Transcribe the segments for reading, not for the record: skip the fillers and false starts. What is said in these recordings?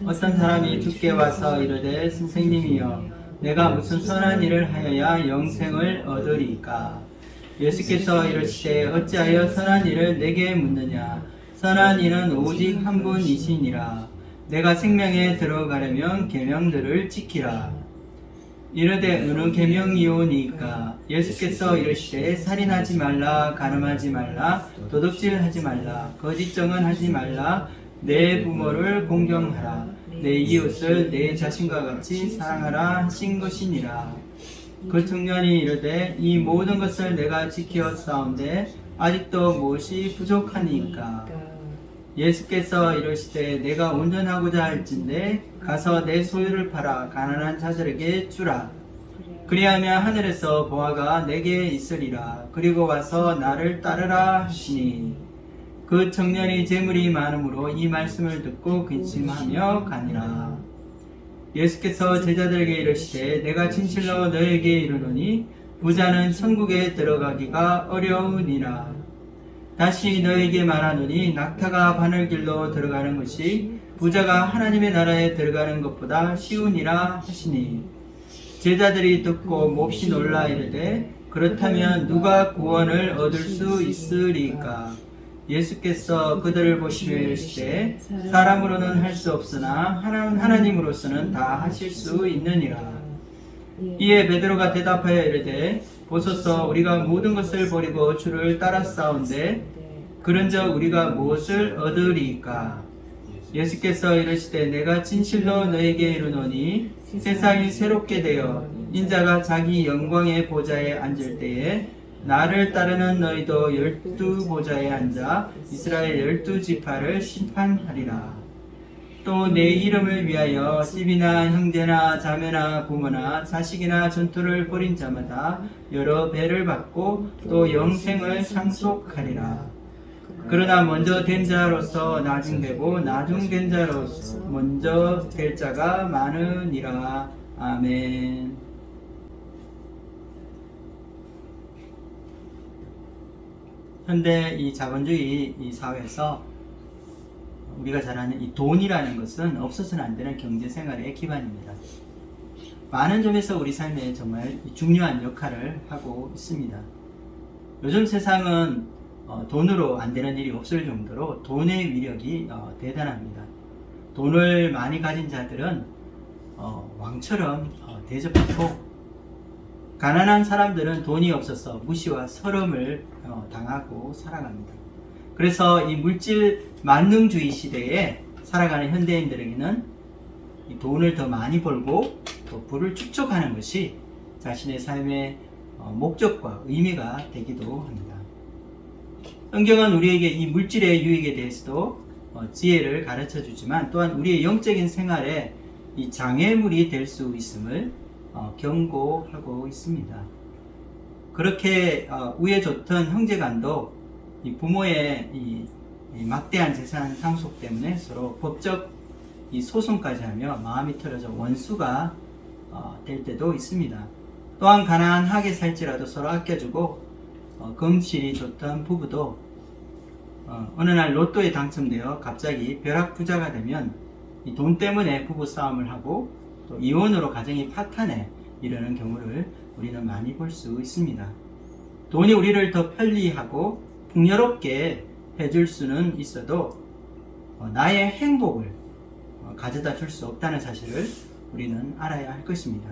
어떤 사람이 주께 와서 이르되 선생님이여 내가 무슨 선한 일을 하여야 영생을 얻으리까? 예수께서 이르시되 어찌하여 선한 일을 내게 묻느냐? 선한 일은 오직 한 분이시니라. 내가 생명에 들어가려면 계명들을 지키라. 이르되 어느 계명이오니까? 예수께서 이르시되 살인하지 말라, 간음하지 말라, 도둑질하지 말라, 거짓 증언하지 말라, 내 부모를 공경하라, 내 이웃을 내 자신과 같이 사랑하라 하신 것이니라. 그 청년이 이르되 이 모든 것을 내가 지켰사온데 아직도 무엇이 부족하니까? 예수께서 이르시되 내가 온전하고자 할진대 가서 내 소유를 팔아 가난한 자들에게 주라. 그리하면 하늘에서 보화가 내게 있으리라. 그리고 와서 나를 따르라 하시니 그 청년이 재물이 많으므로 이 말씀을 듣고 근심하며 가니라. 예수께서 제자들에게 이르시되 내가 진실로 너에게 이르노니 부자는 천국에 들어가기가 어려우니라. 다시 너에게 말하노니 낙타가 바늘길로 들어가는 것이 부자가 하나님의 나라에 들어가는 것보다 쉬우니라 하시니 제자들이 듣고 몹시 놀라 이르되 그렇다면 누가 구원을 얻을 수 있으리까? 예수께서 그들을 보시며 이르시되 사람으로는 할 수 없으나 하나님으로서는 다 하실 수 있느니라. 이에 베드로가 대답하여 이르되 보소서 우리가 모든 것을 버리고 주를 따랐사온데 그런즉 우리가 무엇을 얻으리까? 예수께서 이르시되 내가 진실로 너에게 이르노니 세상이 새롭게 되어 인자가 자기 영광의 보좌에 앉을 때에 나를 따르는 너희도 12보좌에 앉아 이스라엘 12지파를 심판하리라. 또 내 이름을 위하여 집이나 형제나 자매나 부모나 자식이나 전투를 벌인 자마다 여러 배를 받고 또 영생을 상속하리라. 그러나 먼저 된 자로서 나중되고 나중된 자로서 먼저 될 자가 많으니라. 아멘. 현대 이 자본주의 이 사회에서 우리가 잘 아는 이 돈이라는 것은 없어서는 안 되는 경제생활의 기반입니다. 많은 점에서 우리 삶에 정말 중요한 역할을 하고 있습니다. 요즘 세상은 돈으로 안 되는 일이 없을 정도로 돈의 위력이 대단합니다. 돈을 많이 가진 자들은 왕처럼 대접받고 가난한 사람들은 돈이 없어서 무시와 서름을 당하고 살아갑니다. 그래서 이 물질 만능주의 시대에 살아가는 현대인들에게는 이 돈을 더 많이 벌고 또 부를 축적하는 것이 자신의 삶의 목적과 의미가 되기도 합니다. 성경은 우리에게 이 물질의 유익에 대해서도 지혜를 가르쳐 주지만 또한 우리의 영적인 생활에 이 장애물이 될 수 있음을 경고하고 있습니다. 그렇게 우애 좋던 형제간도 이 부모의 이 막대한 재산 상속 때문에 서로 법적 이 소송까지 하며 마음이 틀어져 원수가 될 때도 있습니다. 또한 가난하게 살지라도 서로 아껴주고 금실이 좋던 부부도 어느 날 로또에 당첨되어 갑자기 벼락부자가 되면 이 돈 때문에 부부 싸움을 하고 또 이혼으로 가정이 파탄에 이르는 경우를 우리는 많이 볼 수 있습니다. 돈이 우리를 더 편리하고 풍요롭게 해줄 수는 있어도 나의 행복을 가져다 줄 수 없다는 사실을 우리는 알아야 할 것입니다.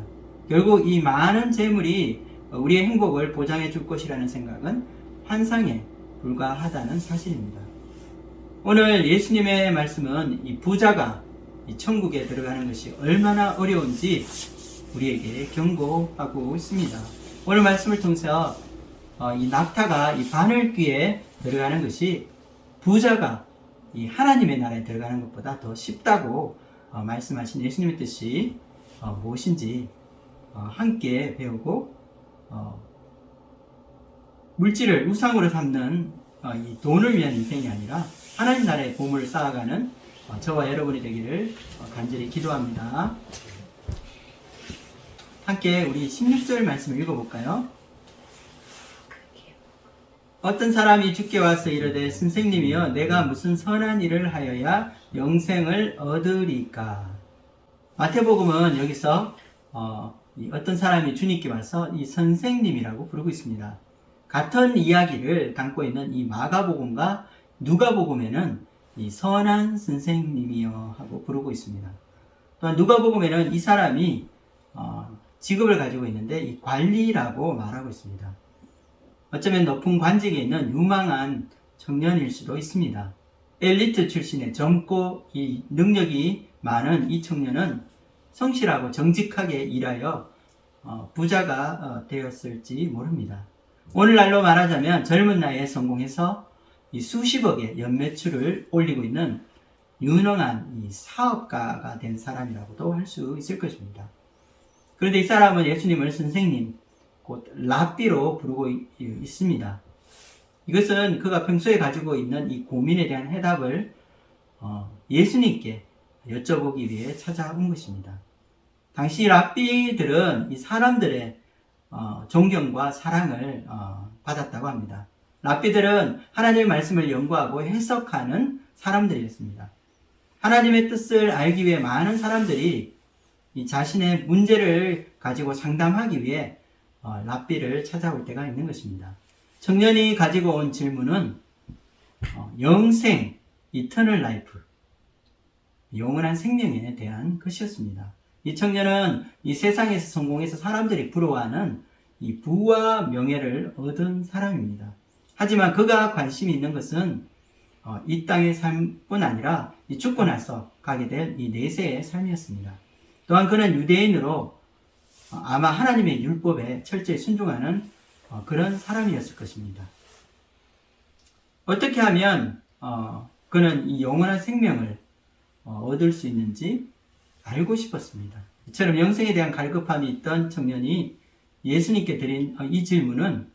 결국 이 많은 재물이 우리의 행복을 보장해 줄 것이라는 생각은 환상에 불과하다는 사실입니다. 오늘 예수님의 말씀은 이 부자가 이 천국에 들어가는 것이 얼마나 어려운지 우리에게 경고하고 있습니다. 오늘 말씀을 통해서 이 낙타가 이 바늘귀에 들어가는 것이 부자가 이 하나님의 나라에 들어가는 것보다 더 쉽다고 말씀하신 예수님의 뜻이 무엇인지 함께 배우고 물질을 우상으로 삼는 이 돈을 위한 인생이 아니라 하나님 나라의 보물을 쌓아가는 저와 여러분이 되기를 간절히 기도합니다. 함께 우리 16절 말씀을 읽어볼까요? 어떤 사람이 주께 와서 이르되 선생님이여 내가 무슨 선한 일을 하여야 영생을 얻으리까. 마태복음은 여기서 어떤 사람이 주님께 와서 이 선생님이라고 부르고 있습니다. 같은 이야기를 담고 있는 이 마가복음과 누가복음에는 이 선한 선생님이여 하고 부르고 있습니다. 또한 누가복음에는 이 사람이 직업을 가지고 있는데 이 관리라고 말하고 있습니다. 어쩌면 높은 관직에 있는 유망한 청년일 수도 있습니다. 엘리트 출신의 젊고 이 능력이 많은 이 청년은 성실하고 정직하게 일하여 부자가 되었을지 모릅니다. 오늘날로 말하자면 젊은 나이에 성공해서 이 수십억의 연매출을 올리고 있는 유능한 이 사업가가 된 사람이라고도 할 수 있을 것입니다. 그런데 이 사람은 예수님을 선생님, 곧 랍비로 부르고 있습니다. 이것은 그가 평소에 가지고 있는 이 고민에 대한 해답을 예수님께 여쭤보기 위해 찾아온 것입니다. 당시 랍비들은 이 사람들의 존경과 사랑을 받았다고 합니다. 랍비들은 하나님의 말씀을 연구하고 해석하는 사람들이었습니다. 하나님의 뜻을 알기 위해 많은 사람들이 이 자신의 문제를 가지고 상담하기 위해 랍비를 찾아올 때가 있는 것입니다. 청년이 가지고 온 질문은 영생, 이터널 라이프, 영원한 생명에 대한 것이었습니다. 이 청년은 이 세상에서 성공해서 사람들이 부러워하는 이 부와 명예를 얻은 사람입니다. 하지만 그가 관심이 있는 것은 이 땅의 삶뿐 아니라 이 죽고 나서 가게 될 이 내세의 삶이었습니다. 또한 그는 유대인으로 아마 하나님의 율법에 철저히 순종하는 그런 사람이었을 것입니다. 어떻게 하면 그는 이 영원한 생명을 얻을 수 있는지 알고 싶었습니다. 이처럼 영생에 대한 갈급함이 있던 청년이 예수님께 드린 이 질문은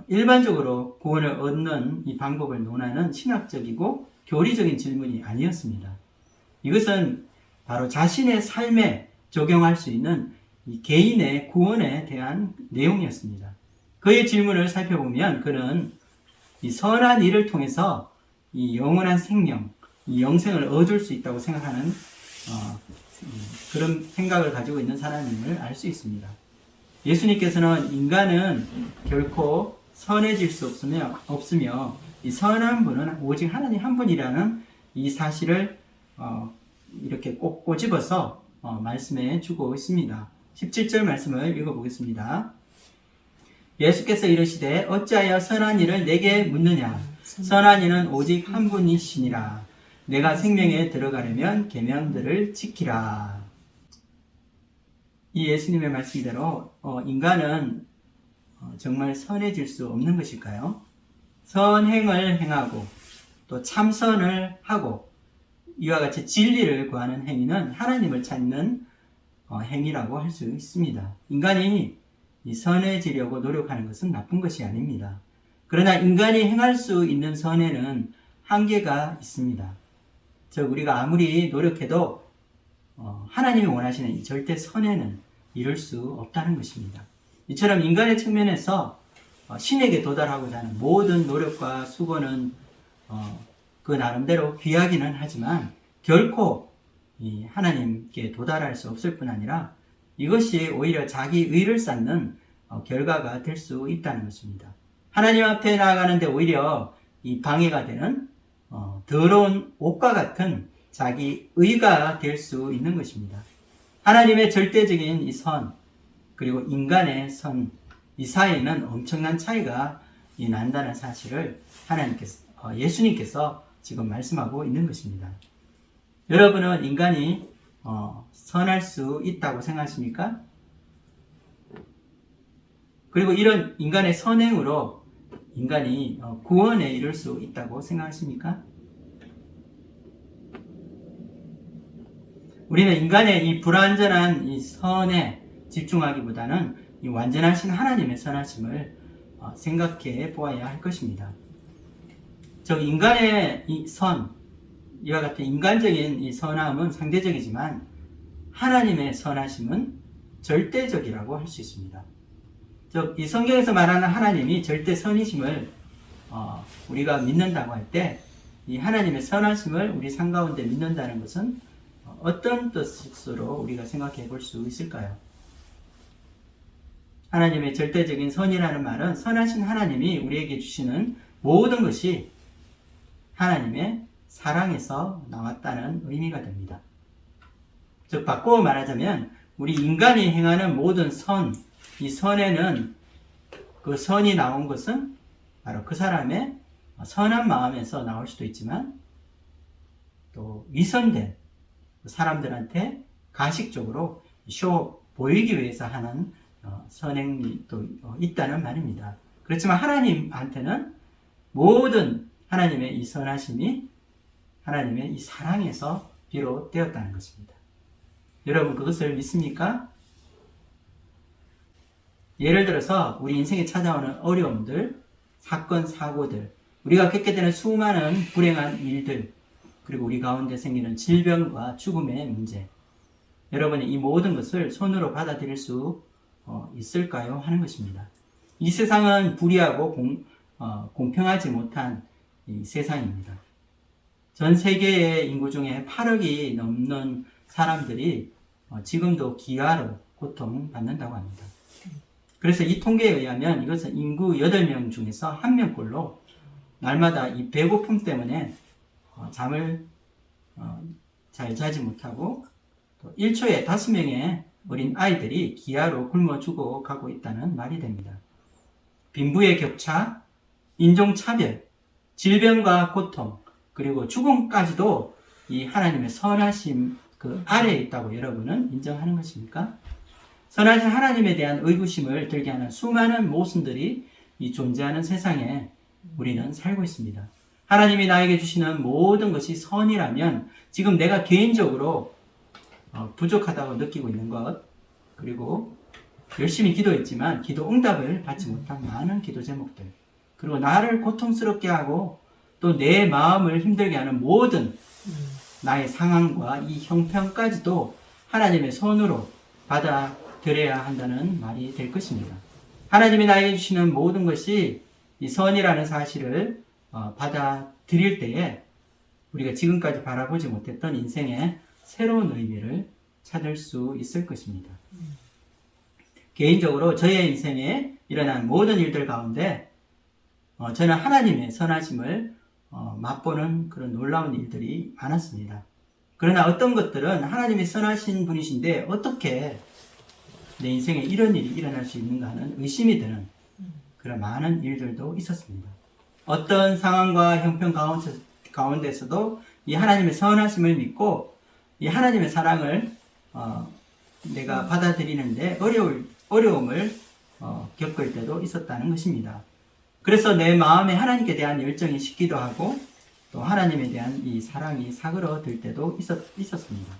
일반적으로 구원을 얻는 이 방법을 논하는 신학적이고 교리적인 질문이 아니었습니다. 이것은 바로 자신의 삶에 적용할 수 있는 이 개인의 구원에 대한 내용이었습니다. 그의 질문을 살펴보면 그는 이 선한 일을 통해서 이 영원한 생명, 이 영생을 얻을 수 있다고 생각하는 그런 생각을 가지고 있는 사람임을 알 수 있습니다. 예수님께서는 인간은 결코 선해질 수 없으며 이 선한 분은 오직 하나님 한 분이라는 이 사실을 이렇게 꼭 꼬집어서 말씀해 주고 있습니다. 17절 말씀을 읽어보겠습니다. 예수께서 이르시되 어찌하여 선한 일을 내게 묻느냐? 선한 이는 오직 한 분이시니라. 내가 생명에 들어가려면 계명들을 지키라. 이 예수님의 말씀대로 인간은 정말 선해질 수 없는 것일까요? 선행을 행하고 또 참선을 하고 이와 같이 진리를 구하는 행위는 하나님을 찾는 행위라고 할 수 있습니다. 인간이 선해지려고 노력하는 것은 나쁜 것이 아닙니다. 그러나 인간이 행할 수 있는 선에는 한계가 있습니다. 즉 우리가 아무리 노력해도 하나님이 원하시는 이 절대 선에는 이룰 수 없다는 것입니다. 이처럼 인간의 측면에서 신에게 도달하고자 하는 모든 노력과 수고는 그 나름대로 귀하기는 하지만 결코 이 하나님께 도달할 수 없을 뿐 아니라 이것이 오히려 자기 의를 쌓는 결과가 될 수 있다는 것입니다. 하나님 앞에 나아가는데 오히려 이 방해가 되는 더러운 옷과 같은 자기 의가 될 수 있는 것입니다. 하나님의 절대적인 이 선 그리고 인간의 선 이 사이에는 엄청난 차이가 난다는 사실을 예수님께서 지금 말씀하고 있는 것입니다. 여러분은 인간이 선할 수 있다고 생각하십니까? 그리고 이런 인간의 선행으로 인간이 구원에 이를 수 있다고 생각하십니까? 우리는 인간의 이 불완전한 이 선에 집중하기보다는 이 완전하신 하나님의 선하심을 생각해 보아야 할 것입니다. 즉 인간의 이 선, 이와 같은 인간적인 이 선함은 상대적이지만 하나님의 선하심은 절대적이라고 할 수 있습니다. 즉 이 성경에서 말하는 하나님이 절대 선이심을 우리가 믿는다고 할 때 이 하나님의 선하심을 우리 삶 가운데 믿는다는 것은 어떤 뜻으로 우리가 생각해 볼 수 있을까요? 하나님의 절대적인 선이라는 말은 선하신 하나님이 우리에게 주시는 모든 것이 하나님의 사랑에서 나왔다는 의미가 됩니다. 즉 바꾸어 말하자면 우리 인간이 행하는 모든 선, 이 선에는 그 선이 나온 것은 바로 그 사람의 선한 마음에서 나올 수도 있지만 또 위선된 사람들한테 가식적으로 보이기 위해서 하는 선행이 또 있다는 말입니다. 그렇지만 하나님한테는 모든 하나님의 이 선하심이 하나님의 이 사랑에서 비롯되었다는 것입니다. 여러분 그것을 믿습니까? 예를 들어서 우리 인생에 찾아오는 어려움들, 사건, 사고들, 우리가 겪게 되는 수많은 불행한 일들, 그리고 우리 가운데 생기는 질병과 죽음의 문제, 여러분이 이 모든 것을 손으로 받아들일 수 있을까요? 하는 것입니다. 이 세상은 불의하고 공평하지 못한 이 세상입니다. 전 세계의 인구 중에 8억이 넘는 사람들이 지금도 기아로 고통받는다고 합니다. 그래서 이 통계에 의하면 이것은 인구 8명 중에서 1명꼴로 날마다 이 배고픔 때문에 잠을 잘 자지 못하고 또 1초에 5명의 어린 아이들이 기아로 굶어 죽어가고 있다는 말이 됩니다. 빈부의 격차, 인종차별, 질병과 고통, 그리고 죽음까지도 이 하나님의 선하심 그 아래에 있다고 여러분은 인정하는 것입니까? 선하신 하나님에 대한 의구심을 들게 하는 수많은 모순들이 이 존재하는 세상에 우리는 살고 있습니다. 하나님이 나에게 주시는 모든 것이 선이라면 지금 내가 개인적으로 부족하다고 느끼고 있는 것, 그리고 열심히 기도했지만 기도 응답을 받지 못한 많은 기도 제목들, 그리고 나를 고통스럽게 하고 또 내 마음을 힘들게 하는 모든 나의 상황과 이 형편까지도 하나님의 손으로 받아들여야 한다는 말이 될 것입니다. 하나님이 나에게 주시는 모든 것이 이 선이라는 사실을 받아들일 때에 우리가 지금까지 바라보지 못했던 인생의 새로운 의미를 찾을 수 있을 것입니다. 개인적으로 저의 인생에 일어난 모든 일들 가운데 저는 하나님의 선하심을 맛보는 그런 놀라운 일들이 많았습니다. 그러나 어떤 것들은 하나님이 선하신 분이신데 어떻게 내 인생에 이런 일이 일어날 수 있는가 하는 의심이 드는 그런 많은 일들도 있었습니다. 어떤 상황과 형편 가운데서도 이 하나님의 선하심을 믿고 이 하나님의 사랑을 내가 받아들이는데 어려움을 겪을 때도 있었다는 것입니다. 그래서 내 마음에 하나님께 대한 열정이 식기도 하고 또 하나님에 대한 이 사랑이 사그러들 때도 있었습니다.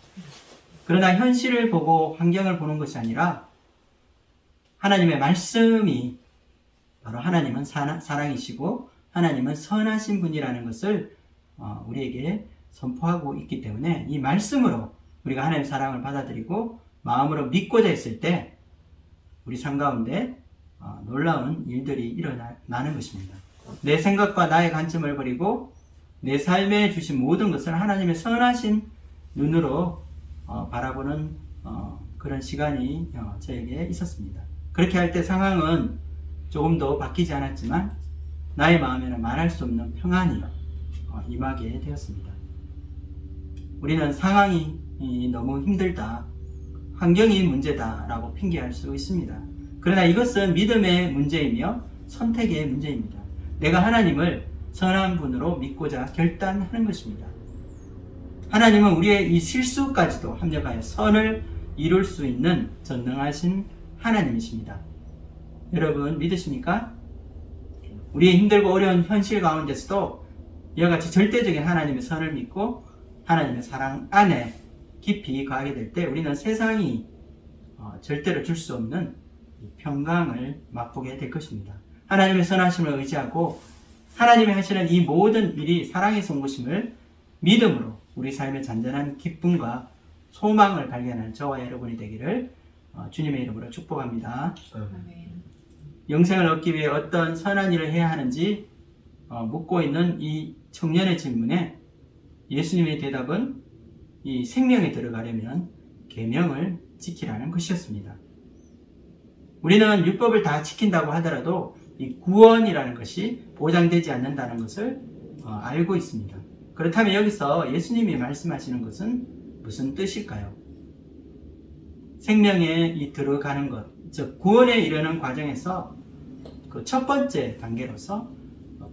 그러나 현실을 보고 환경을 보는 것이 아니라 하나님의 말씀이 바로 하나님은 사랑이시고 하나님은 선하신 분이라는 것을 우리에게 선포하고 있기 때문에 이 말씀으로 우리가 하나님의 사랑을 받아들이고 마음으로 믿고자 했을 때 우리 삶 가운데 놀라운 일들이 일어나는 것입니다. 내 생각과 나의 관점을 버리고 내 삶에 주신 모든 것을 하나님의 선하신 눈으로 바라보는 그런 시간이 저에게 있었습니다. 그렇게 할 때 상황은 조금 더 바뀌지 않았지만 나의 마음에는 말할 수 없는 평안이 임하게 되었습니다. 우리는 상황이 너무 힘들다, 환경이 문제다라고 핑계할 수 있습니다. 그러나 이것은 믿음의 문제이며 선택의 문제입니다. 내가 하나님을 선한 분으로 믿고자 결단하는 것입니다. 하나님은 우리의 이 실수까지도 합력하여 선을 이룰 수 있는 전능하신 하나님이십니다. 여러분 믿으십니까? 우리의 힘들고 어려운 현실 가운데서도 이와 같이 절대적인 하나님의 선을 믿고 하나님의 사랑 안에 깊이 가게 될 때 우리는 세상이 절대로 줄 수 없는 평강을 맛보게 될 것입니다. 하나님의 선하심을 의지하고 하나님이 하시는 이 모든 일이 사랑에서 온 것임을 믿음으로 우리 삶의 잔잔한 기쁨과 소망을 발견하는 저와 여러분이 되기를 주님의 이름으로 축복합니다. 영생을 얻기 위해 어떤 선한 일을 해야 하는지 묻고 있는 이 청년의 질문에 예수님의 대답은 이 생명에 들어가려면 계명을 지키라는 것이었습니다. 우리는 율법을 다 지킨다고 하더라도 이 구원이라는 것이 보장되지 않는다는 것을 알고 있습니다. 그렇다면 여기서 예수님이 말씀하시는 것은 무슨 뜻일까요? 생명에 들어가는 것, 즉 구원에 이르는 과정에서 그 첫 번째 단계로서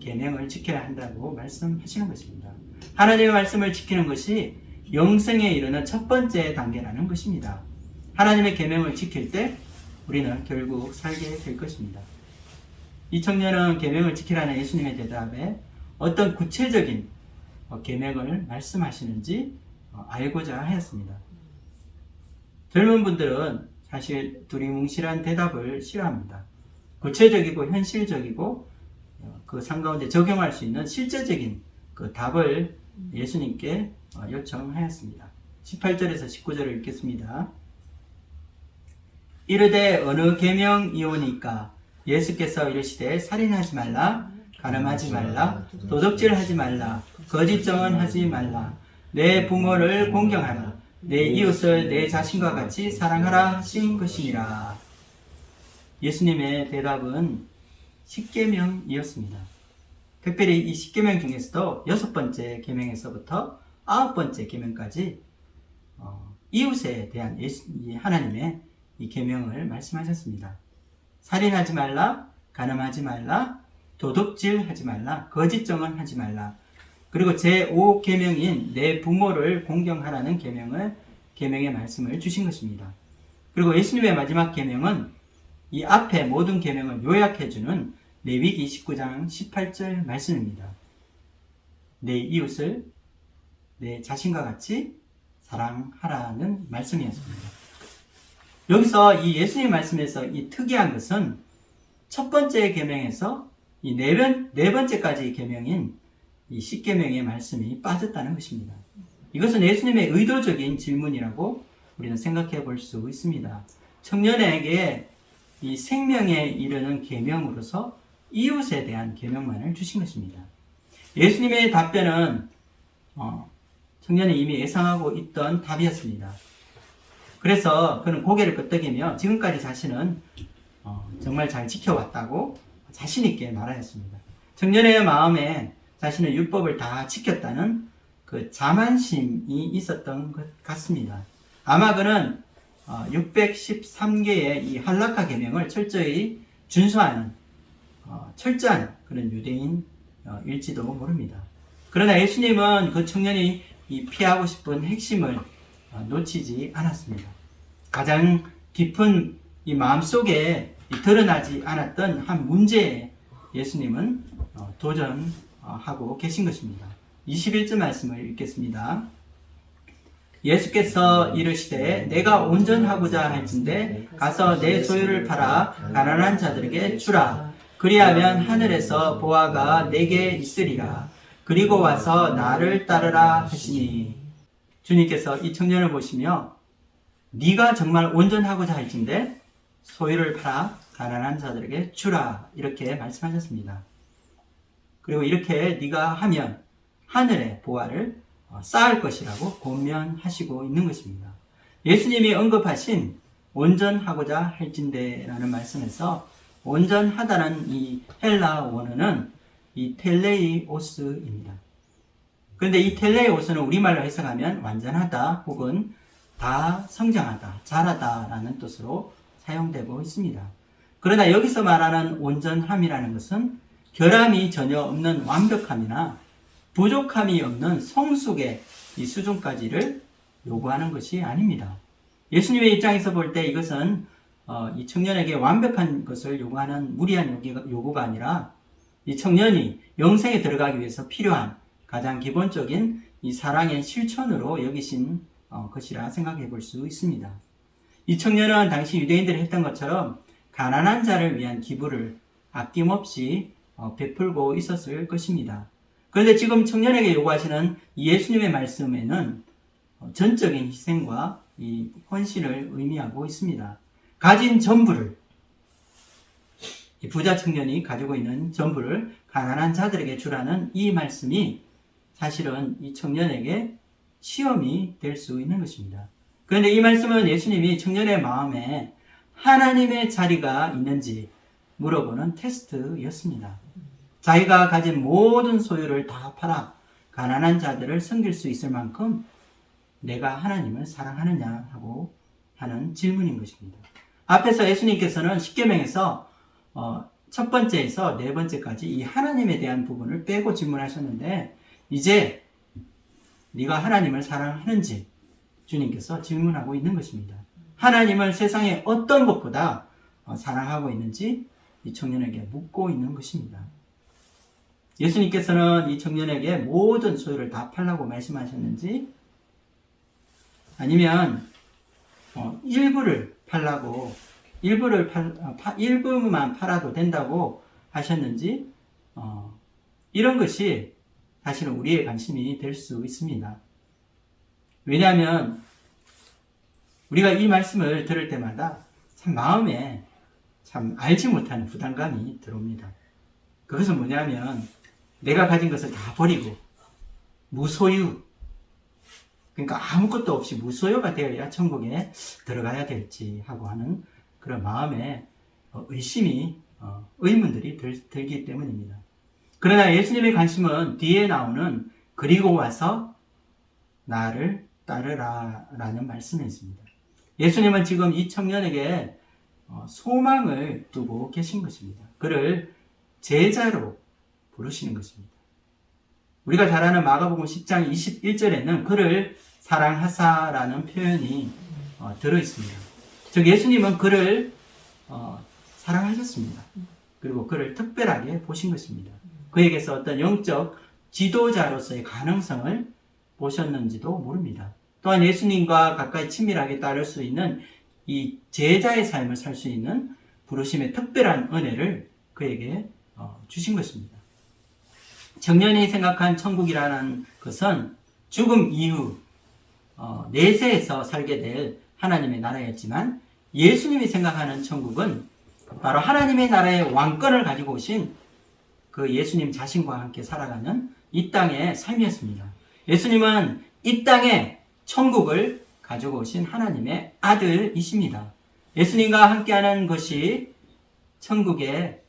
계명을 지켜야 한다고 말씀하시는 것입니다. 하나님의 말씀을 지키는 것이 영생에 이르는 첫 번째 단계라는 것입니다. 하나님의 계명을 지킬 때 우리는 결국 살게 될 것입니다. 이 청년은 계명을 지키라는 예수님의 대답에 어떤 구체적인 계명을 말씀하시는지 알고자 하였습니다. 젊은 분들은 사실 두리뭉실한 대답을 싫어합니다. 구체적이고 현실적이고 그 상가운데 적용할 수 있는 실제적인 그 답을 예수님께 요청하였습니다. 18절에서 19절을 읽겠습니다. 이르되 어느 계명이오니까 예수께서 이르시되 살인하지 말라, 간음하지 말라, 도둑질하지 말라, 거짓 증언하지 말라, 내 부모를 공경하라, 내 이웃을 내 자신과 같이 사랑하라 하신 것이니라. 예수님의 대답은 10계명이었습니다. 특별히 이 10계명 중에서도 6번째 계명에서부터 9번째 계명까지 이웃에 대한 하나님의 이 계명을 말씀하셨습니다. 살인하지 말라, 간음하지 말라, 도둑질하지 말라, 거짓 증언하지 말라. 그리고 제5계명인 내 부모를 공경하라는 계명의 말씀을 주신 것입니다. 그리고 예수님의 마지막 계명은 이 앞에 모든 계명을 요약해주는 레위기 19장 18절 말씀입니다. 내 이웃을 내 자신과 같이 사랑하라는 말씀이었습니다. 여기서 이 예수님 말씀에서 이 특이한 것은 첫 번째 계명에서 이 네 번째까지 계명인 이 10계명의 말씀이 빠졌다는 것입니다. 이것은 예수님의 의도적인 질문이라고 우리는 생각해 볼 수 있습니다. 청년에게 이 생명에 이르는 계명으로서 이웃에 대한 계명만을 주신 것입니다. 예수님의 답변은 청년이 이미 예상하고 있던 답이었습니다. 그래서 그는 고개를 끄덕이며 지금까지 자신은 정말 잘 지켜왔다고 자신 있게 말하였습니다. 청년의 마음에 자신은 율법을 다 지켰다는 그 자만심이 있었던 것 같습니다. 아마 그는 613개의 이 할라카 계명을 철저히 준수하는 철저한 그런 유대인일지도 모릅니다. 그러나 예수님은 그 청년이 이 피하고 싶은 핵심을 놓치지 않았습니다. 가장 깊은 이 마음속에 드러나지 않았던 한 문제에 예수님은 도전하고 계신 것입니다. 21절 말씀을 읽겠습니다. 예수께서 이르시되 내가 온전하고자 할진대 가서 내 소유를 팔아 가난한 자들에게 주라. 그리하면 하늘에서 보화가 내게 있으리라. 그리고 와서 나를 따르라 하시니. 주님께서 이 청년을 보시며 네가 정말 온전하고자 할진대 소유를 팔아 가난한 자들에게 주라 이렇게 말씀하셨습니다. 그리고 이렇게 네가 하면 하늘의 보화를 쌓을 것이라고 권면하시고 있는 것입니다. 예수님이 언급하신 온전하고자 할진대라는 말씀에서 온전하다는 이 헬라 원어는 이 텔레이오스입니다. 그런데 이 텔레이오스는 우리말로 해석하면 완전하다 혹은 다 성장하다, 잘하다라는 뜻으로 사용되고 있습니다. 그러나 여기서 말하는 온전함이라는 것은 결함이 전혀 없는 완벽함이나 부족함이 없는 성숙의 이 수준까지를 요구하는 것이 아닙니다. 예수님의 입장에서 볼 때 이것은 이 청년에게 완벽한 것을 요구하는 무리한 요구가 아니라 이 청년이 영생에 들어가기 위해서 필요한 가장 기본적인 이 사랑의 실천으로 여기신 것이라 생각해 볼 수 있습니다. 이 청년은 당시 유대인들이 했던 것처럼 가난한 자를 위한 기부를 아낌없이 베풀고 있었을 것입니다. 그런데 지금 청년에게 요구하시는 예수님의 말씀에는 전적인 희생과 이 헌신을 의미하고 있습니다. 가진 전부를, 이 부자 청년이 가지고 있는 전부를 가난한 자들에게 주라는 이 말씀이 사실은 이 청년에게 시험이 될 수 있는 것입니다. 그런데 이 말씀은 예수님이 청년의 마음에 하나님의 자리가 있는지 물어보는 테스트였습니다. 자기가 가진 모든 소유를 다 팔아 가난한 자들을 섬길 수 있을 만큼 내가 하나님을 사랑하느냐 하고 하는 질문인 것입니다. 앞에서 예수님께서는 십계명에서 첫 번째에서 네 번째까지 이 하나님에 대한 부분을 빼고 질문하셨는데, 이제 네가 하나님을 사랑하는지 주님께서 질문하고 있는 것입니다. 하나님을 세상의 어떤 것보다 사랑하고 있는지 이 청년에게 묻고 있는 것입니다. 예수님께서는 이 청년에게 모든 소유를 다 팔라고 말씀하셨는지, 아니면 일부를 팔라고, 일부만 팔아도 된다고 하셨는지, 이런 것이 사실은 우리의 관심이 될 수 있습니다. 왜냐하면 우리가 이 말씀을 들을 때마다 참 마음에 참 알지 못하는 부담감이 들어옵니다. 그것은 뭐냐면 내가 가진 것을 다 버리고 무소유, 그러니까 아무것도 없이 무소유가 되어야 천국에 들어가야 될지 하고 하는 그런 마음에 의문들이 들기 때문입니다. 그러나 예수님의 관심은 뒤에 나오는 그리고 와서 나를 따르라 라는 말씀이 있습니다. 예수님은 지금 이 청년에게 소망을 두고 계신 것입니다. 그를 제자로 부르시는 것입니다. 우리가 잘 아는 마가복음 10장 21절에는 그를 사랑하사라는 표현이 들어있습니다. 즉 예수님은 그를 사랑하셨습니다. 그리고 그를 특별하게 보신 것입니다. 그에게서 어떤 영적 지도자로서의 가능성을 보셨는지도 모릅니다. 또한 예수님과 가까이 친밀하게 따를 수 있는 이 제자의 삶을 살 수 있는 부르심의 특별한 은혜를 그에게 주신 것입니다. 청년이 생각한 천국이라는 것은 죽음 이후 내세에서 살게 될 하나님의 나라였지만, 예수님이 생각하는 천국은 바로 하나님의 나라의 왕권을 가지고 오신 그 예수님 자신과 함께 살아가는 이 땅의 삶이었습니다. 예수님은 이 땅에 천국을 가지고 오신 하나님의 아들이십니다. 예수님과 함께하는 것이 천국에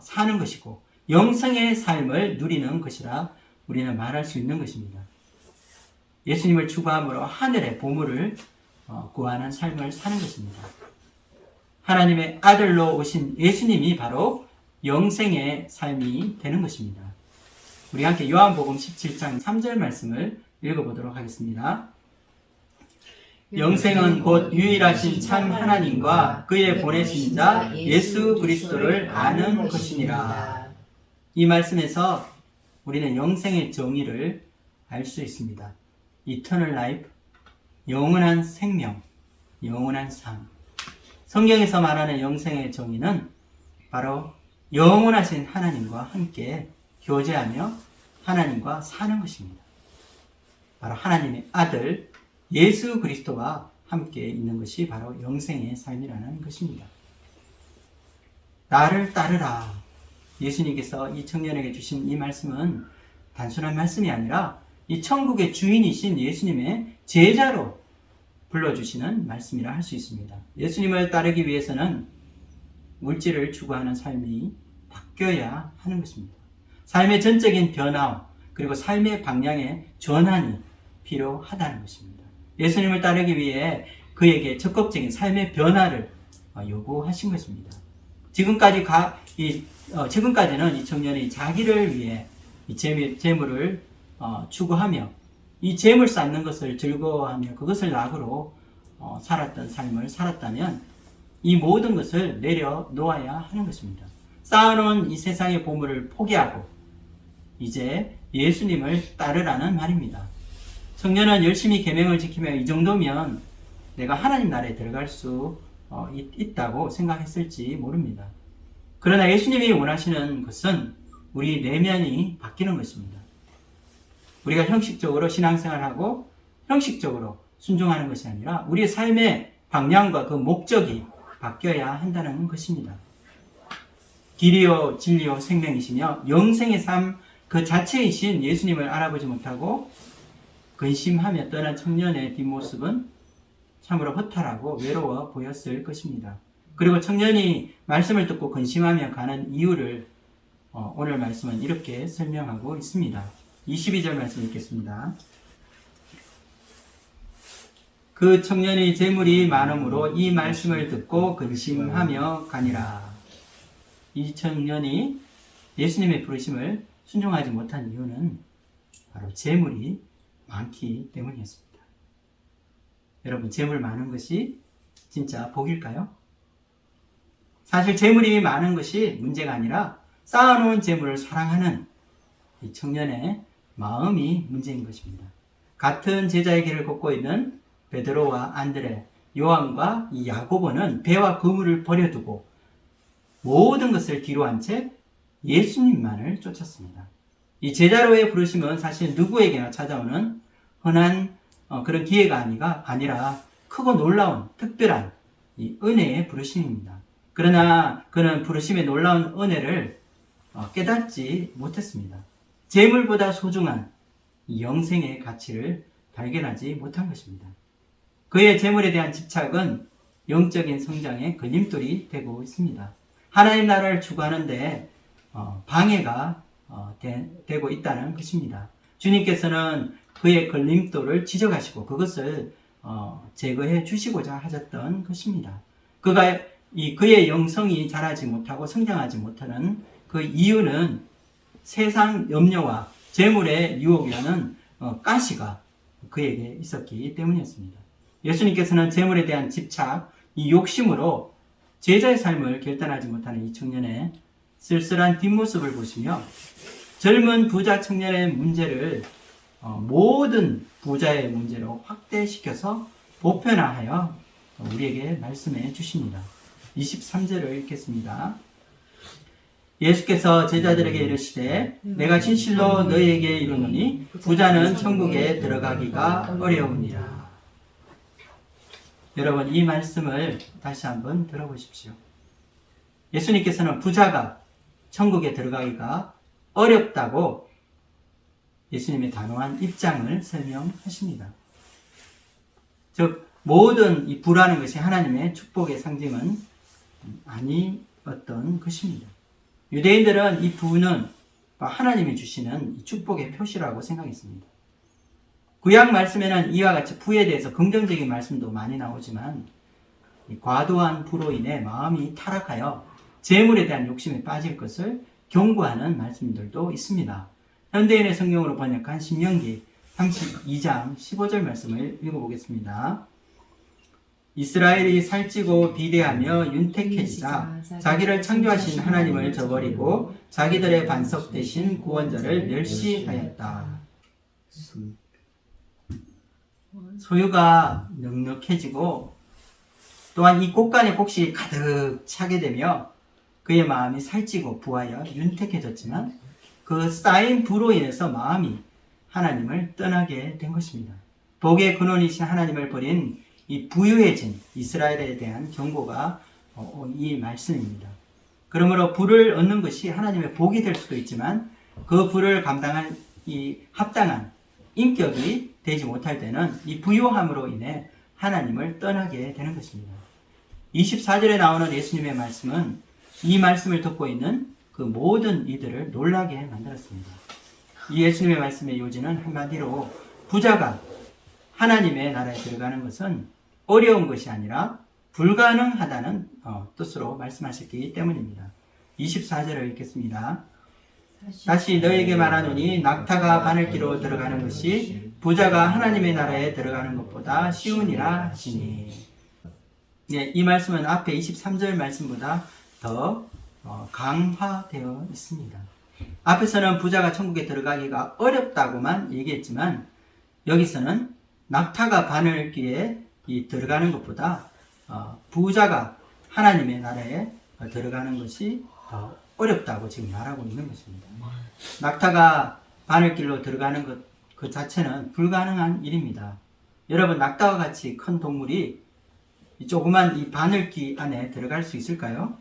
사는 것이고 영생의 삶을 누리는 것이라 우리는 말할 수 있는 것입니다. 예수님을 추구함으로 하늘의 보물을 구하는 삶을 사는 것입니다. 하나님의 아들로 오신 예수님이 바로 영생의 삶이 되는 것입니다. 우리 함께 요한복음 17장 3절 말씀을 읽어보도록 하겠습니다. 영생은 곧 유일하신 참 하나님과 그의 보내신 자 예수 그리스도를 아는 것이니라. 이 말씀에서 우리는 영생의 정의를 알 수 있습니다. Eternal life, 영원한 생명, 영원한 삶. 성경에서 말하는 영생의 정의는 바로 영원하신 하나님과 함께 교제하며 하나님과 사는 것입니다. 바로 하나님의 아들 예수 그리스도와 함께 있는 것이 바로 영생의 삶이라는 것입니다. 나를 따르라. 예수님께서 이 청년에게 주신 이 말씀은 단순한 말씀이 아니라 이 천국의 주인이신 예수님의 제자로 불러주시는 말씀이라 할 수 있습니다. 예수님을 따르기 위해서는 물질을 추구하는 삶이 바뀌어야 하는 것입니다. 삶의 전적인 변화 그리고 삶의 방향의 전환이 필요하다는 것입니다. 예수님을 따르기 위해 그에게 적극적인 삶의 변화를 요구하신 것입니다. 지금까지는 이 청년이 자기를 위해 이 재물을 추구하며 이 재물 쌓는 것을 즐거워하며 그것을 낙으로 살았던 삶을 살았다면 이 모든 것을 내려놓아야 하는 것입니다. 쌓아놓은 이 세상의 보물을 포기하고 이제 예수님을 따르라는 말입니다. 청년은 열심히 계명을 지키며 이 정도면 내가 하나님 나라에 들어갈 수 있다고 생각했을지 모릅니다. 그러나 예수님이 원하시는 것은 우리 내면이 바뀌는 것입니다. 우리가 형식적으로 신앙생활하고 형식적으로 순종하는 것이 아니라 우리의 삶의 방향과 그 목적이 바뀌어야 한다는 것입니다. 길이요 진리요 생명이시며 영생의 삶 그 자체이신 예수님을 알아보지 못하고 근심하며 떠난 청년의 뒷모습은 참으로 허탈하고 외로워 보였을 것입니다. 그리고 청년이 말씀을 듣고 근심하며 가는 이유를 오늘 말씀은 이렇게 설명하고 있습니다. 22절 말씀 읽겠습니다. 그 청년의 재물이 많음으로 이 말씀을 듣고 근심하며 가니라. 이 청년이 예수님의 부르심을 순종하지 못한 이유는 바로 재물이 많기 때문이었습니다. 여러분, 재물 많은 것이 진짜 복일까요? 사실 재물이 많은 것이 문제가 아니라 쌓아놓은 재물을 사랑하는 이 청년의 마음이 문제인 것입니다. 같은 제자의 길을 걷고 있는 베드로와 안드레, 요한과 이 야고보는 배와 그물을 버려두고 모든 것을 뒤로 한 채 예수님만을 쫓았습니다. 이 제자로의 부르심은 사실 누구에게나 찾아오는 흔한 그런 기회가 아니라 크고 놀라운 특별한 이 은혜의 부르심입니다. 그러나 그는 부르심의 놀라운 은혜를 깨닫지 못했습니다. 재물보다 소중한 이 영생의 가치를 발견하지 못한 것입니다. 그의 재물에 대한 집착은 영적인 성장의 걸림돌이 되고 있습니다. 하나님 나라를 추구하는데 방해가 되고 있다는 것입니다. 주님께서는 그의 걸림돌을 지적하시고 그것을 제거해 주시고자 하셨던 것입니다. 그의 영성이 자라지 못하고 성장하지 못하는 그 이유는 세상 염려와 재물의 유혹이라는 가시가 그에게 있었기 때문이었습니다. 예수님께서는 재물에 대한 집착, 이 욕심으로 제자의 삶을 결단하지 못하는 이 청년의 쓸쓸한 뒷모습을 보시며 젊은 부자 청년의 문제를 모든 부자의 문제로 확대시켜서 보편화하여 우리에게 말씀해 주십니다. 23절을 읽겠습니다. 예수께서 제자들에게 이르시되 내가 진실로 너희에게 이르노니 부자는 천국에 들어가기가 어려우니라. 여러분, 이 말씀을 다시 한번 들어보십시오. 예수님께서는 부자가 천국에 들어가기가 어렵다고 예수님의 단호한 입장을 설명하십니다. 즉, 모든 이 부라는 것이 하나님의 축복의 상징은 아니었던 것입니다. 유대인들은 이 부는 하나님이 주시는 축복의 표시라고 생각했습니다. 구약 말씀에는 이와 같이 부에 대해서 긍정적인 말씀도 많이 나오지만 과도한 부로 인해 마음이 타락하여 재물에 대한 욕심에 빠질 것을 경고하는 말씀들도 있습니다. 현대인의 성경으로 번역한 신명기 32장 15절 말씀을 읽어보겠습니다. 이스라엘이 살찌고 비대하며 윤택해지자 자기를 창조하신 하나님을 저버리고 자기들의 반석 대신 구원자를 멸시하였다. 소유가 넉넉해지고 또한 이 곳간에 곡식이 가득 차게 되며 그의 마음이 살찌고 부하여 윤택해졌지만 그 쌓인 부로 인해서 마음이 하나님을 떠나게 된 것입니다. 복의 근원이신 하나님을 버린 이 부유해진 이스라엘에 대한 경고가 이 말씀입니다. 그러므로 부를 얻는 것이 하나님의 복이 될 수도 있지만 그 부를 감당할 이 합당한 인격이 되지 못할 때는 이 부유함으로 인해 하나님을 떠나게 되는 것입니다. 24절에 나오는 예수님의 말씀은 이 말씀을 듣고 있는 그 모든 이들을 놀라게 만들었습니다. 이 예수님의 말씀의 요지는 한마디로 부자가 하나님의 나라에 들어가는 것은 어려운 것이 아니라 불가능하다는 뜻으로 말씀하셨기 때문입니다. 24절을 읽겠습니다. 다시 너에게 말하노니 낙타가 바늘기로 들어가는 것이 부자가 하나님의 나라에 들어가는 것보다 쉬우니라 하시니. 네, 이 말씀은 앞에 23절 말씀보다 더 강화되어 있습니다. 앞에서는 부자가 천국에 들어가기가 어렵다고만 얘기했지만 여기서는 낙타가 바늘기에 들어가는 것보다 부자가 하나님의 나라에 들어가는 것이 더 어렵다고 지금 말하고 있는 것입니다. 낙타가 바늘길로 들어가는 것 그 자체는 불가능한 일입니다. 여러분, 낙타와 같이 큰 동물이 조그만 이 바늘기 안에 들어갈 수 있을까요?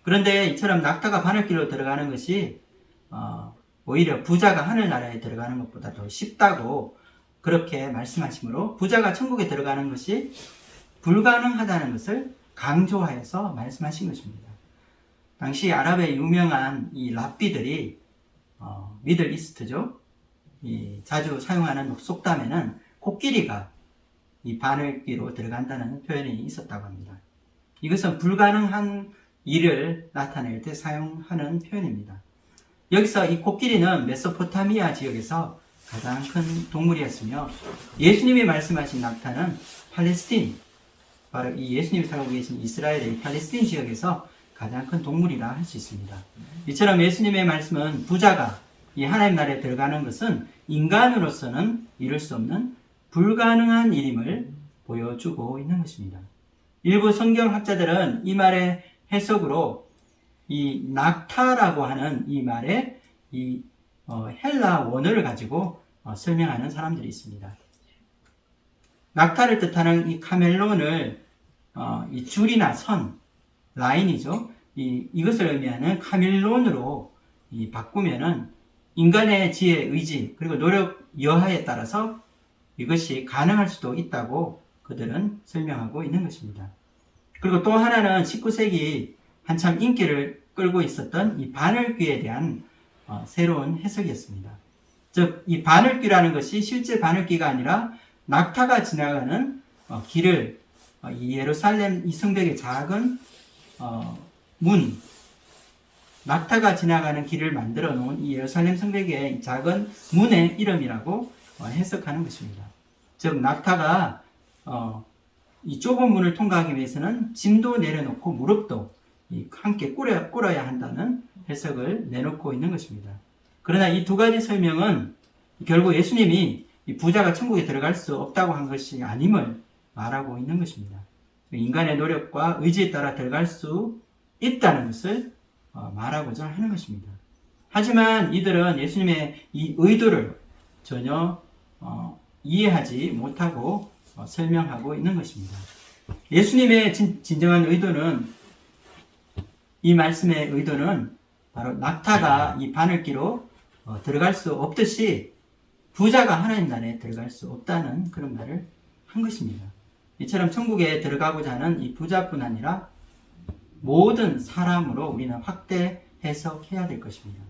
그런데 이처럼 낙타가 바늘길로 들어가는 것이 오히려 부자가 하늘나라에 들어가는 것보다 더 쉽다고 그렇게 말씀하시므로 부자가 천국에 들어가는 것이 불가능하다는 것을 강조하여서 말씀하신 것입니다. 당시 아랍의 유명한 이 랍비들이 미들 이스트죠. 자주 사용하는 속담에는 코끼리가 이 바늘귀로 들어간다는 표현이 있었다고 합니다. 이것은 불가능한 일을 나타낼 때 사용하는 표현입니다. 여기서 이 코끼리는 메소포타미아 지역에서 가장 큰 동물이었으며 예수님이 말씀하신 낙타는 팔레스틴, 바로 이 예수님이 살고 계신 이스라엘의 팔레스틴 지역에서 가장 큰 동물이라 할 수 있습니다. 이처럼 예수님의 말씀은 부자가 이 하나님 나라에 들어가는 것은 인간으로서는 이룰 수 없는 불가능한 일임을 보여주고 있는 것입니다. 일부 성경학자들은 이 말의 해석으로 이 낙타라고 하는 이 말의 헬라 원어를 가지고 설명하는 사람들이 있습니다. 낙타를 뜻하는 이 카멜론을 이 줄이나 선, 라인이죠. 이것을 의미하는 카멜론으로 바꾸면은 인간의 지혜, 의지, 그리고 노력 여하에 따라서 이것이 가능할 수도 있다고 그들은 설명하고 있는 것입니다. 그리고 또 하나는 19세기 한참 인기를 끌고 있었던 이 바늘귀에 대한 새로운 해석이었습니다. 즉, 이 바늘귀라는 것이 실제 바늘귀가 아니라 낙타가 지나가는 길을 이 예루살렘 이 성벽의 작은 문, 낙타가 지나가는 길을 만들어 놓은 이 예루살렘 성벽의 작은 문의 이름이라고 해석하는 것입니다. 즉, 낙타가 이 좁은 문을 통과하기 위해서는 짐도 내려놓고 무릎도 함께 꿇어야 한다는 해석을 내놓고 있는 것입니다. 그러나 이 두 가지 설명은 결국 예수님이 이 부자가 천국에 들어갈 수 없다고 한 것이 아님을 말하고 있는 것입니다. 인간의 노력과 의지에 따라 들어갈 수 있다는 것을 말하고자 하는 것입니다. 하지만 이들은 예수님의 이 의도를 전혀 이해하지 못하고 설명하고 있는 것입니다. 예수님의 진정한 의도는, 이 말씀의 의도는 바로 낙타가 이 바늘귀로 들어갈 수 없듯이 부자가 하나님 나라에 들어갈 수 없다는 그런 말을 한 것입니다. 이처럼 천국에 들어가고자 하는 이 부자뿐 아니라 모든 사람으로 우리는 확대 해석해야 될 것입니다.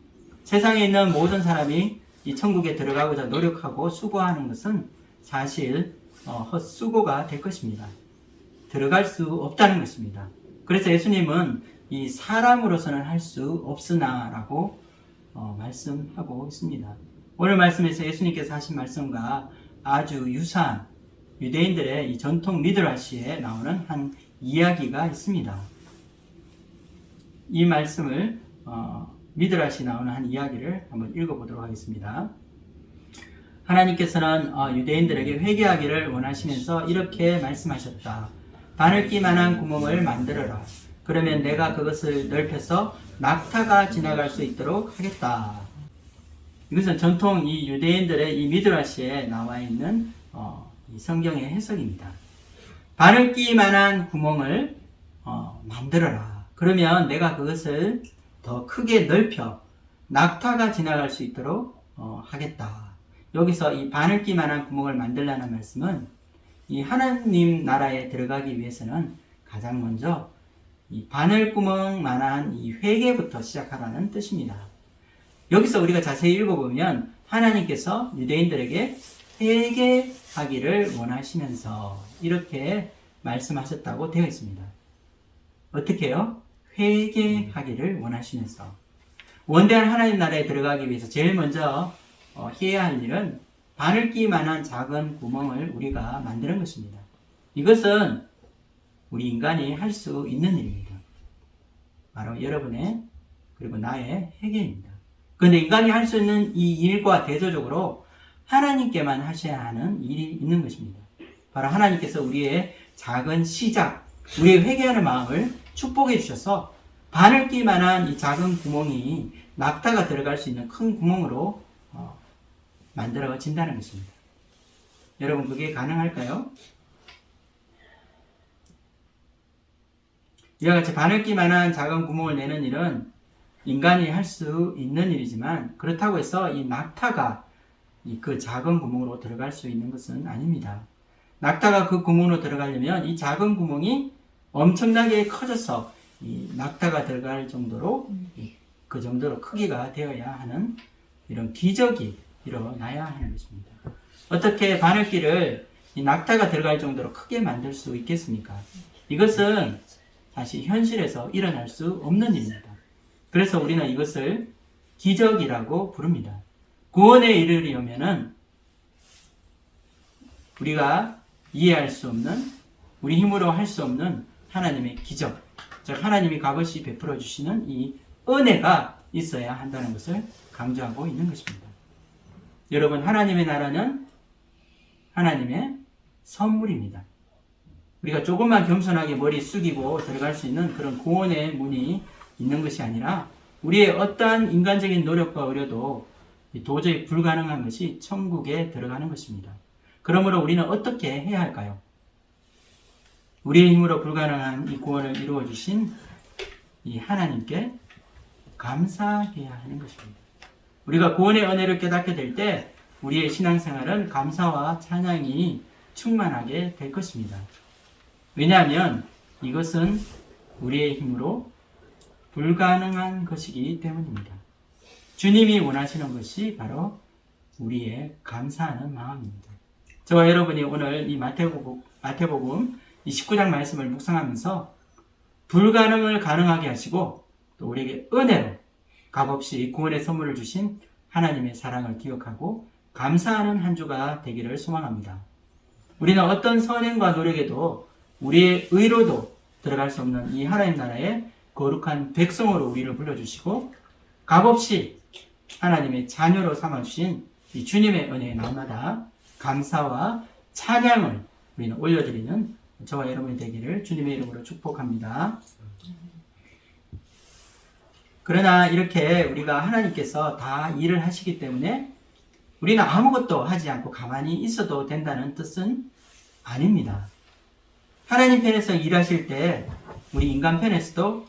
세상에 있는 모든 사람이 이 천국에 들어가고자 노력하고 수고하는 것은 사실 헛수고가 될 것입니다. 들어갈 수 없다는 것입니다. 그래서 예수님은 이 사람으로서는 할 수 없으나 라고 말씀하고 있습니다. 오늘 말씀에서 예수님께서 하신 말씀과 아주 유사한 유대인들의 이 전통 미드라시에 나오는 한 이야기가 있습니다. 이 말씀을 미드라시에 나오는 한 이야기를 한번 읽어보도록 하겠습니다. 하나님께서는 유대인들에게 회개하기를 원하시면서 이렇게 말씀하셨다. 바늘귀만한 구멍을 만들어라. 그러면 내가 그것을 넓혀서 낙타가 지나갈 수 있도록 하겠다. 이것은 전통 이 유대인들의 이 미드라시에 나와 있는 이 성경의 해석입니다. 바늘귀만한 구멍을 만들어라. 그러면 내가 그것을 더 크게 넓혀 낙타가 지나갈 수 있도록 하겠다. 여기서 이 바늘귀만한 구멍을 만들라는 말씀은 이 하나님 나라에 들어가기 위해서는 가장 먼저 이 바늘구멍만한 이 회개부터 시작하라는 뜻입니다. 여기서 우리가 자세히 읽어보면 하나님께서 유대인들에게 회개하기를 원하시면서 이렇게 말씀하셨다고 되어 있습니다. 어떻게요? 회개하기를 원하시면서. 원대한 하나님 나라에 들어가기 위해서 제일 먼저 해야 할 일은 바늘귀만한 작은 구멍을 우리가 만드는 것입니다. 이것은 우리 인간이 할 수 있는 일입니다. 바로 여러분의 그리고 나의 회개입니다. 그런데 인간이 할 수 있는 이 일과 대조적으로 하나님께만 하셔야 하는 일이 있는 것입니다. 바로 하나님께서 우리의 작은 시작, 우리의 회개하는 마음을 축복해 주셔서 바늘귀만한 이 작은 구멍이 낙타가 들어갈 수 있는 큰 구멍으로 만들어진다는 것입니다. 여러분, 그게 가능할까요? 이와 같이 바늘귀만한 작은 구멍을 내는 일은 인간이 할 수 있는 일이지만 그렇다고 해서 이 낙타가 그 작은 구멍으로 들어갈 수 있는 것은 아닙니다. 낙타가 그 구멍으로 들어가려면 이 작은 구멍이 엄청나게 커져서 이 낙타가 들어갈 정도로 그 정도로 크기가 되어야 하는 이런 기적이 일어나야 하는 것입니다. 어떻게 바늘길을 이 낙타가 들어갈 정도로 크게 만들 수 있겠습니까? 이것은 사실 현실에서 일어날 수 없는 일입니다. 그래서 우리는 이것을 기적이라고 부릅니다. 구원에 이르려면은 우리가 이해할 수 없는, 우리 힘으로 할 수 없는 하나님의 기적, 즉 하나님이 값없이 베풀어 주시는 이 은혜가 있어야 한다는 것을 강조하고 있는 것입니다. 여러분, 하나님의 나라는 하나님의 선물입니다. 우리가 조금만 겸손하게 머리 숙이고 들어갈 수 있는 그런 구원의 문이 있는 것이 아니라 우리의 어떠한 인간적인 노력과 의료도 도저히 불가능한 것이 천국에 들어가는 것입니다. 그러므로 우리는 어떻게 해야 할까요? 우리의 힘으로 불가능한 이 구원을 이루어 주신 이 하나님께 감사해야 하는 것입니다. 우리가 구원의 은혜를 깨닫게 될 때 우리의 신앙생활은 감사와 찬양이 충만하게 될 것입니다. 왜냐하면 이것은 우리의 힘으로 불가능한 것이기 때문입니다. 주님이 원하시는 것이 바로 우리의 감사하는 마음입니다. 저와 여러분이 오늘 이 마태복음 이 19장 말씀을 묵상하면서 불가능을 가능하게 하시고 또 우리에게 은혜로 값없이 구원의 선물을 주신 하나님의 사랑을 기억하고 감사하는 한 주가 되기를 소망합니다. 우리는 어떤 선행과 노력에도 우리의 의로도 들어갈 수 없는 이 하나님 나라의 거룩한 백성으로 우리를 불러주시고 값없이 하나님의 자녀로 삼아주신 이 주님의 은혜에 날마다 감사와 찬양을 우리는 올려드리는 저와 여러분이 되기를 주님의 이름으로 축복합니다. 그러나 이렇게 우리가 하나님께서 다 일을 하시기 때문에 우리는 아무것도 하지 않고 가만히 있어도 된다는 뜻은 아닙니다. 하나님 편에서 일하실 때 우리 인간 편에서도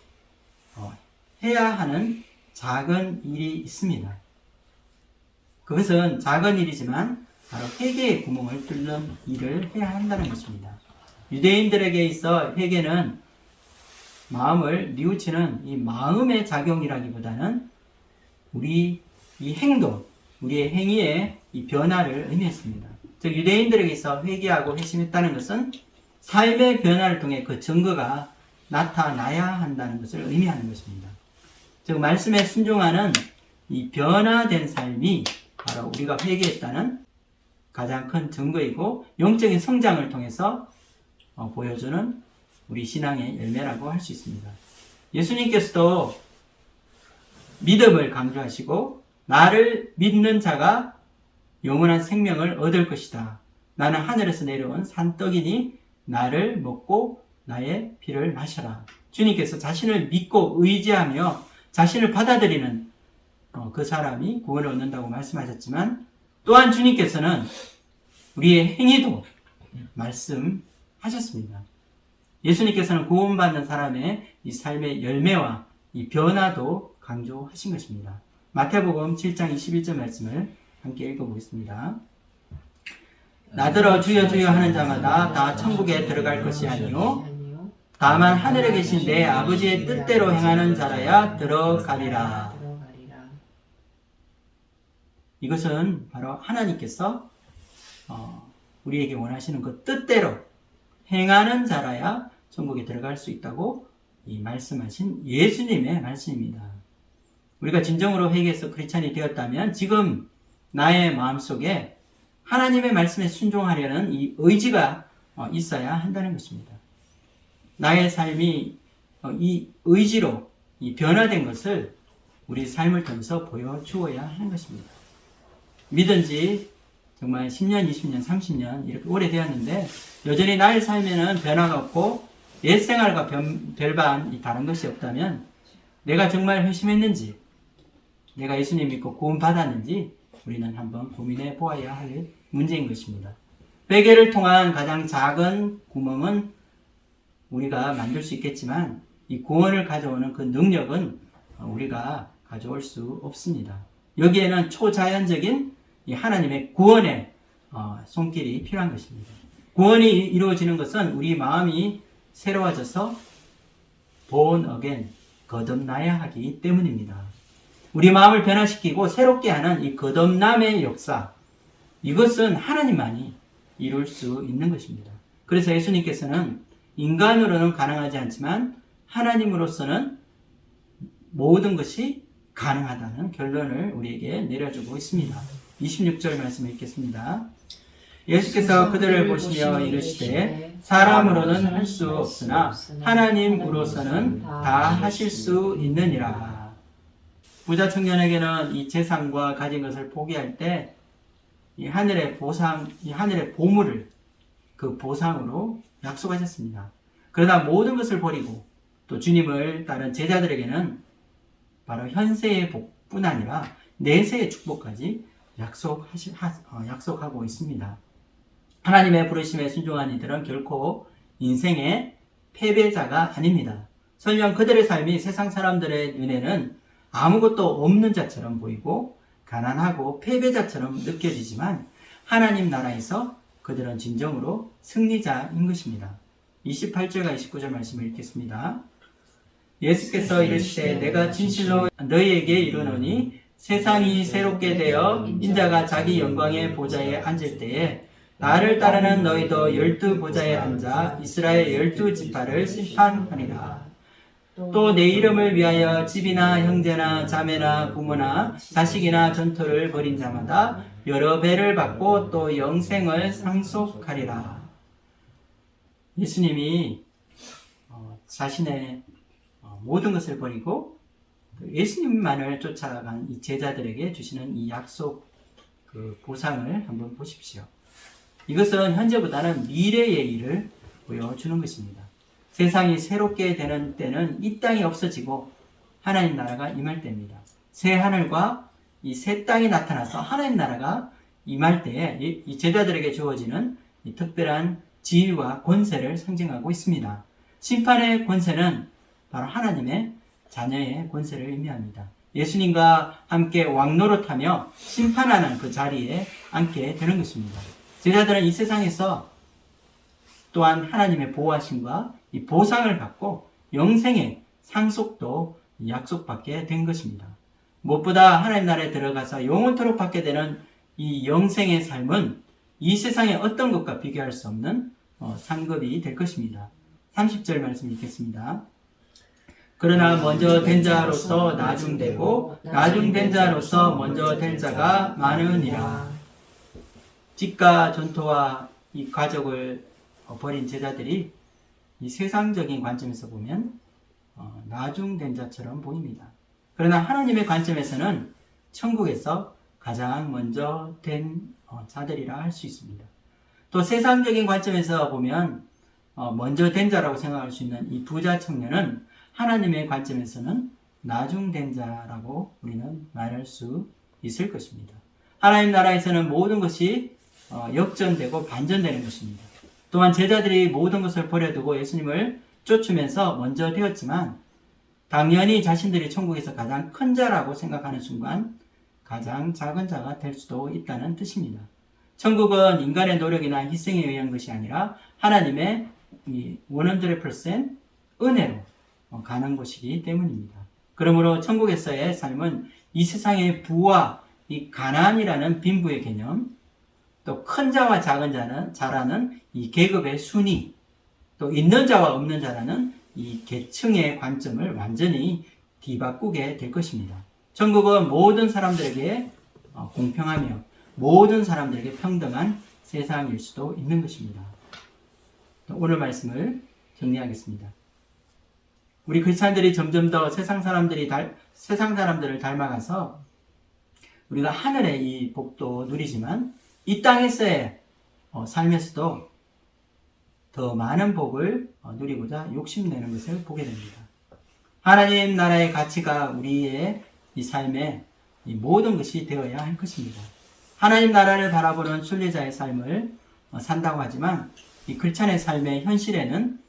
해야 하는 작은 일이 있습니다. 그것은 작은 일이지만 바로 회개의 구멍을 뚫는 일을 해야 한다는 것입니다. 유대인들에게 있어 회개는 마음을 뉘우치는 이 마음의 작용이라기보다는 우리 이 행동, 우리의 행위의 이 변화를 의미했습니다. 즉 유대인들에게 있어 회개하고 회심했다는 것은 삶의 변화를 통해 그 증거가 나타나야 한다는 것을 의미하는 것입니다. 즉 말씀에 순종하는 이 변화된 삶이 바로 우리가 회개했다는 가장 큰 증거이고 영적인 성장을 통해서 보여주는 우리 신앙의 열매라고 할 수 있습니다. 예수님께서도 믿음을 강조하시고 나를 믿는 자가 영원한 생명을 얻을 것이다. 나는 하늘에서 내려온 산떡이니 나를 먹고 나의 피를 마셔라. 주님께서 자신을 믿고 의지하며 자신을 받아들이는 그 사람이 구원을 얻는다고 말씀하셨지만 또한 주님께서는 우리의 행위도 말씀하셨습니다. 예수님께서는 구원받는 사람의 이 삶의 열매와 이 변화도 강조하신 것입니다. 마태복음 7장 21절 말씀을 함께 읽어보겠습니다. 나더러 주여 주여 하는 자마다 다 천국에 들어갈 것이 아니요 다만 하늘에 계신 내 아버지의 뜻대로 행하는 자라야 들어가리라. 이것은 바로 하나님께서 우리에게 원하시는 그 뜻대로 행하는 자라야 천국에 들어갈 수 있다고 이 말씀하신 예수님의 말씀입니다. 우리가 진정으로 회개해서 크리스찬이 되었다면 지금 나의 마음속에 하나님의 말씀에 순종하려는 이 의지가 있어야 한다는 것입니다. 나의 삶이 이 의지로 이 변화된 것을 우리 삶을 통해서 보여주어야 하는 것입니다. 믿은 지 정말 10년, 20년, 30년 이렇게 오래되었는데 여전히 나의 삶에는 변화가 없고 옛 생활과 별반 다른 것이 없다면 내가 정말 회심했는지 내가 예수님 믿고 구원 받았는지 우리는 한번 고민해 보아야 할 문제인 것입니다. 회개를 통한 가장 작은 구멍은 우리가 만들 수 있겠지만 이 구원을 가져오는 그 능력은 우리가 가져올 수 없습니다. 여기에는 초자연적인 이 하나님의 구원의 손길이 필요한 것입니다. 구원이 이루어지는 것은 우리 마음이 새로워져서 born again, 거듭나야 하기 때문입니다. 우리 마음을 변화시키고 새롭게 하는 이 거듭남의 역사, 이것은 하나님만이 이룰 수 있는 것입니다. 그래서 예수님께서는 인간으로는 가능하지 않지만 하나님으로서는 모든 것이 가능하다는 결론을 우리에게 내려주고 있습니다. 26절 말씀을 읽겠습니다. 예수께서 그들을 보시며 이르시되 사람으로는 할 수 없으나 하나님으로서는 다 하실 수 있느니라. 부자 청년에게는 이 재산과 가진 것을 포기할 때 이 하늘의 보상, 이 하늘의 보물을 그 보상으로 약속하셨습니다. 그러나 모든 것을 버리고 또 주님을 따른 제자들에게는 바로 현세의 복뿐 아니라 내세의 축복까지 약속하고 있습니다. 하나님의 부르심에 순종한 이들은 결코 인생의 패배자가 아닙니다. 설령 그들의 삶이 세상 사람들의 눈에는 아무것도 없는 자처럼 보이고 가난하고 패배자처럼 느껴지지만 하나님 나라에서 그들은 진정으로 승리자인 것입니다. 28절과 29절 말씀을 읽겠습니다. 예수께서 이르시되 내가 진실로 너희에게 이르노니 세상이 새롭게 되어 인자가 자기 영광의 보좌에 앉을 때에 나를 따르는 너희도 12 보좌에 앉아 이스라엘 12지파를 심판하리라. 또 내 이름을 위하여 집이나 형제나 자매나 부모나 자식이나 전토를 벌인 자마다 여러 배를 받고 또 영생을 상속하리라. 예수님이 자신의 모든 것을 버리고 예수님만을 쫓아간 이 제자들에게 주시는 이 약속 그 보상을 한번 보십시오. 이것은 현재보다는 미래의 일을 보여주는 것입니다. 세상이 새롭게 되는 때는 이 땅이 없어지고 하나님 나라가 임할 때입니다. 새 하늘과 이 새 땅이 나타나서 하나님 나라가 임할 때에 이 제자들에게 주어지는 이 특별한 지위와 권세를 상징하고 있습니다. 심판의 권세는 바로 하나님의 자녀의 권세를 의미합니다. 예수님과 함께 왕노릇하며 심판하는 그 자리에 앉게 되는 것입니다. 제자들은 이 세상에서 또한 하나님의 보호하심과 이 보상을 받고 영생의 상속도 약속받게 된 것입니다. 무엇보다 하나님 나라에 들어가서 영원토록 받게 되는 이 영생의 삶은 이 세상의 어떤 것과 비교할 수 없는 상급이 될 것입니다. 30절 말씀 읽겠습니다. 그러나 먼저 된 자로서 나중되고 나중된 자로서 먼저 될 자가 많으니라. 집과 전토와 이 가족을 버린 제자들이 이 세상적인 관점에서 보면 나중된 자처럼 보입니다. 그러나 하나님의 관점에서는 천국에서 가장 먼저 된 자들이라 할 수 있습니다. 또 세상적인 관점에서 보면 먼저 된 자라고 생각할 수 있는 이 부자 청년은 하나님의 관점에서는 나중된 자라고 우리는 말할 수 있을 것입니다. 하나님 나라에서는 모든 것이 역전되고 반전되는 것입니다. 또한 제자들이 모든 것을 버려두고 예수님을 쫓으면서 먼저 되었지만 당연히 자신들이 천국에서 가장 큰 자라고 생각하는 순간 가장 작은 자가 될 수도 있다는 뜻입니다. 천국은 인간의 노력이나 희생에 의한 것이 아니라 하나님의 100% 은혜로 가는 곳이기 때문입니다. 그러므로 천국에서의 삶은 이 세상의 부와 이 가난이라는 빈부의 개념, 또 큰 자와 작은 자라는 이 계급의 순위, 또 있는 자와 없는 자라는 이 계층의 관점을 완전히 뒤바꾸게 될 것입니다. 천국은 모든 사람들에게 공평하며 모든 사람들에게 평등한 세상일 수도 있는 것입니다. 오늘 말씀을 정리하겠습니다. 우리 크리스찬들이 점점 더 세상 사람들을 닮아가서 우리가 하늘의 이 복도 누리지만 이 땅에서의 삶에서도 더 많은 복을 누리고자 욕심내는 것을 보게 됩니다. 하나님 나라의 가치가 우리의 이 삶의 이 모든 것이 되어야 할 것입니다. 하나님 나라를 바라보는 순례자의 삶을 산다고 하지만 이 크리스찬의 삶의 현실에는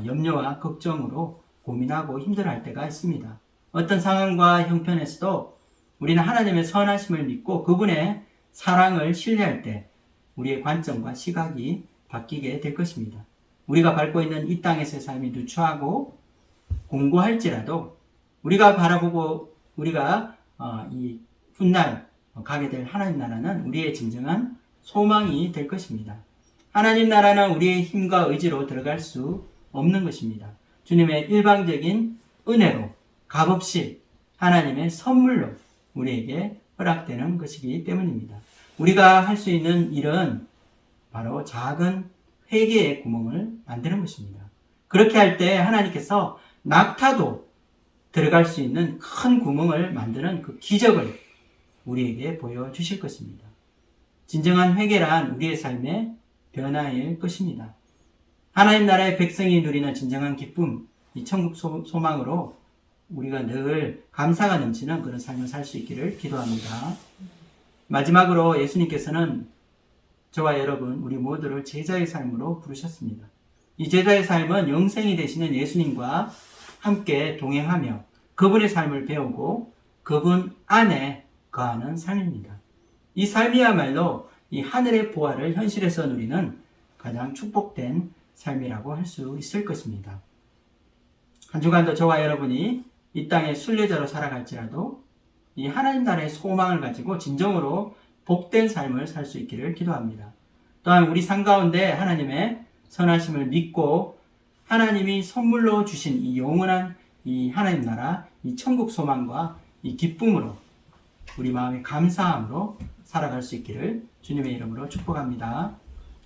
염려와 걱정으로 고민하고 힘들어할 때가 있습니다. 어떤 상황과 형편에서도 우리는 하나님의 선하심을 믿고 그분의 사랑을 신뢰할 때 우리의 관점과 시각이 바뀌게 될 것입니다. 우리가 밟고 있는 이 땅에서의 삶이 누추하고 공고할지라도 우리가 바라보고 우리가 이 훗날 가게 될 하나님 나라는 우리의 진정한 소망이 될 것입니다. 하나님 나라는 우리의 힘과 의지로 들어갈 수 없는 것입니다. 주님의 일방적인 은혜로 값없이 하나님의 선물로 우리에게 허락되는 것이기 때문입니다. 우리가 할 수 있는 일은 바로 작은 회개의 구멍을 만드는 것입니다. 그렇게 할 때 하나님께서 낙타도 들어갈 수 있는 큰 구멍을 만드는 그 기적을 우리에게 보여주실 것입니다. 진정한 회개란 우리의 삶의 변화일 것입니다. 하나님 나라의 백성이 누리는 진정한 기쁨, 이 천국 소망으로 우리가 늘 감사가 넘치는 그런 삶을 살 수 있기를 기도합니다. 마지막으로 예수님께서는 저와 여러분, 우리 모두를 제자의 삶으로 부르셨습니다. 이 제자의 삶은 영생이 되시는 예수님과 함께 동행하며 그분의 삶을 배우고 그분 안에 거하는 삶입니다. 이 삶이야말로 이 하늘의 보화를 현실에서 누리는 가장 축복된 삶이라고 할 수 있을 것입니다. 한 주간도 저와 여러분이 이 땅의 순례자로 살아갈지라도 이 하나님 나라의 소망을 가지고 진정으로 복된 삶을 살 수 있기를 기도합니다. 또한 우리 삶 가운데 하나님의 선하심을 믿고 하나님이 선물로 주신 이 영원한 이 하나님 나라, 이 천국 소망과 이 기쁨으로 우리 마음의 감사함으로 살아갈 수 있기를 주님의 이름으로 축복합니다.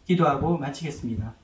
기도하고 마치겠습니다.